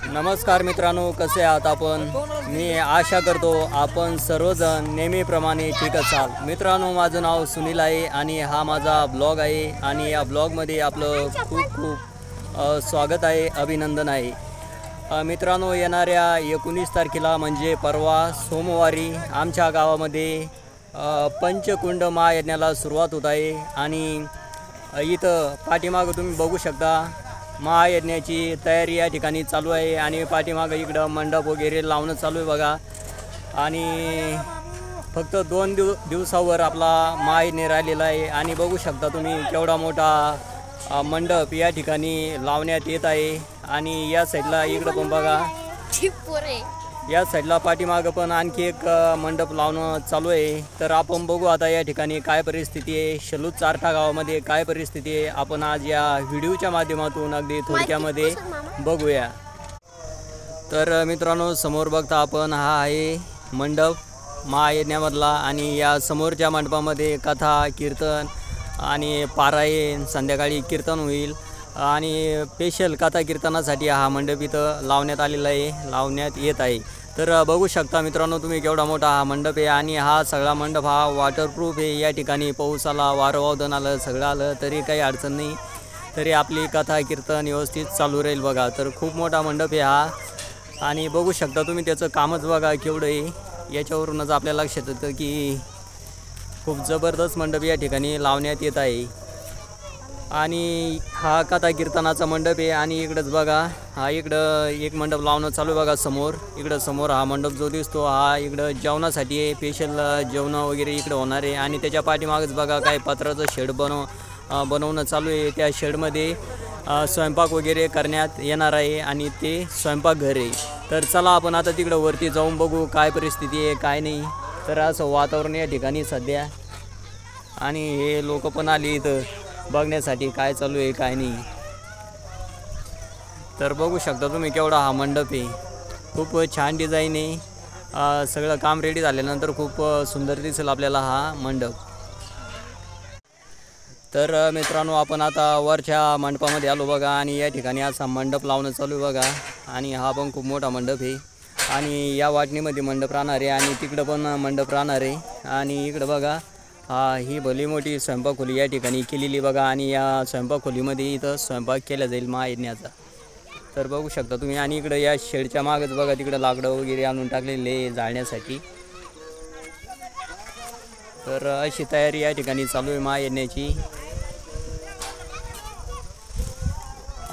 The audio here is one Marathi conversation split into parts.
नमस्कार मित्रांनो, कसे आहात आपण? मी आशा करतो आपण सर्वजण नेहमीप्रमाणे ठीक असाल. मित्रांनो, माझं नाव सुनील आहे आणि हा माझा ब्लॉग आहे आणि या ब्लॉगमध्ये आपलं खूप खूप स्वागत आहे, अभिनंदन आहे. मित्रांनो, येणाऱ्या 19 तारखेला म्हणजे परवा सोमवारी आमच्या गावामध्ये पंचकुंड महायज्ञाला सुरुवात होत आहे आणि इथं पाठीमागं तुम्ही बघू शकता महायज्ञाची तयारी या ठिकाणी चालू आहे आणि पाठीमागं इकडं मंडप वगैरे लावणं चालू आहे बघा. आणि फक्त 2 दिवसावर आपला महायज्ञ राहिलेला आहे आणि बघू शकता तुम्ही केवढा मोठा मंडप या ठिकाणी लावण्यात येत आहे. आणि या साईडला इकडं पण बघा, या साईडला पाठीमागं पण आणखी एक मंडप लावणं चालू आहे. तर आपण बघू आता या ठिकाणी काय परिस्थिती आहे, शेलूत चारठा गावामध्ये काय परिस्थिती आहे, आपण आज या व्हिडिओच्या माध्यमातून अगदी थोडक्यामध्ये बघूया. तर मित्रांनो, समोर बघता आपण हा आहे मंडप महायज्ञामधला आणि या समोरच्या मंडपामध्ये कथा, कीर्तन आणि पारायण, संध्याकाळी कीर्तन होईल आणि स्पेशल कथा कीर्तनासाठी हा मंडप इथं लावण्यात आलेला आहे, लावण्यात येत आहे. तर बघू शकता मित्रांनो तुम्ही केवढा मोठा हा मंडप आहे आणि हा सगळा मंडप हा वॉटरप्रूफ आहे. या ठिकाणी पाऊस आला, वारं वादन आलं, सगळं आलं तरी काही अडचण नाही, तरी आपली कथा कीर्तन व्यवस्थित चालू राहील बघा. तर खूप मोठा मंडप आहे हा आणि बघू शकता तुम्ही त्याचं कामच बघा केवढं आहे. याच्यावरूनच आपल्याला लक्षात येतं की खूप जबरदस्त मंडप या ठिकाणी लावण्यात येत आहे. आणि हा कथा कीर्तनाचा मंडप आहे आणि इकडंच बघा, हा इकडं एक मंडप लावणं चालू आहे बघा समोर. इकडं समोर हा मंडप जो दिसतो हा इकडं जेवणासाठी आहे, स्पेशल जेवणं वगैरे इकडं होणार आहे. आणि त्याच्या पाठीमागच बघा काय पत्राचं शेड बनवणं चालू आहे. त्या शेडमध्ये स्वयंपाक वगैरे करण्यात येणार आहे आणि ते स्वयंपाकघर आहे. तर चला आपण आता तिकडं वरती जाऊन बघू काय परिस्थिती आहे काय नाही. तर असं वातावरण या ठिकाणी सध्या आणि हे लोक पण आली इथं बघण्यासाठी काय चालू आहे काय नाही. तर बघू शकता तुम्ही केवढा हा मंडप आहे, खूप छान डिझाईन आहे. सगळं काम रेडी झाल्यानंतर खूप सुंदर दिसेल आपल्याला हा मंडप. तर मित्रांनो, आपण आता वरच्या मंडपामध्ये आलो बघा आणि या ठिकाणी असा मंडप लावणं चालू आहे बघा. आणि हा पण खूप मोठा मंडप आहे आणि या वाटणीमध्ये मंडप राहणार आहे आणि तिकडं पण मंडप राहणार आहे. आणि इकडं बघा, ही भली मोठी स्वयंपाकखोली या ठिकाणी केलेली बघा आणि या स्वयंपाकखोलीमध्ये इथं स्वयंपाक केला जाईल महायज्ञाचा. तर बघू शकता तुम्ही. आणि इकडं या शेडच्या मागच बघा तिकडं लाकडं वगैरे आणून टाकलेले जाळण्यासाठी. तर अशी तयारी या ठिकाणी चालू आहे महायज्ञाची.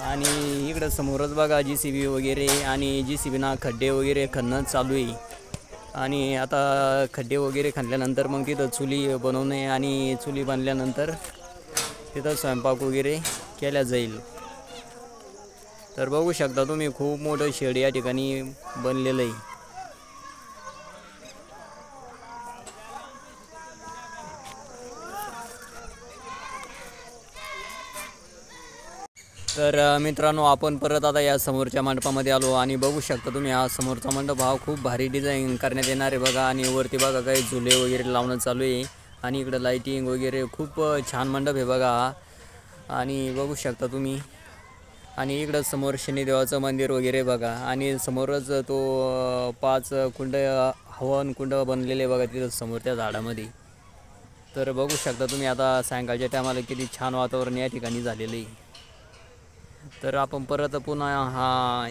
आणि इकडं समोरच बघा JCB वगैरे आणि JCBना खड्डे वगैरे खणणं चालू आहे. आणि आता खड्डे वगैरे खणल्यानंतर मग तिथं चुली बनवणे आणि चुली बनल्यानंतर तिथं स्वयंपाक वगैरे केला जाईल. तर बघू शकता तुम्ही खूप मोठं शेड या ठिकाणी बनलेलं आहे. तर मित्रांनो, आपण परत आता या समोरच्या मंडपामध्ये आलो आणि बघू शकता तुम्ही हा समोरचा मंडप हा खूप भारी डिझाईन करण्यात येणार आहे बघा. आणि वरती बघा काही झुले वगैरे लावणं चालू आहे आणि इकडं लाईटिंग वगैरे खूप छान मंडप आहे बघा हा. आणि बघू शकता तुम्ही. आणि इकडं समोर शनिदेवाचं मंदिर वगैरे बघा आणि समोरच तो 5 कुंड हवन कुंड बनलेले बघा तिथं समोर त्या झाडामध्ये. तर बघू शकता तुम्ही आता सायंकाळच्या टायमाला किती छान वातावरण या ठिकाणी झालेलं आहे. तर आपण परत पुन्हा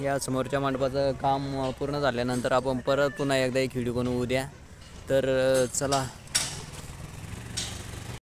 या समोरच्या मंडपाचं काम पूर्ण झाल्यानंतर आपण परत पुन्हा एकदा एक व्हिडिओ बनवू द्या. तर चला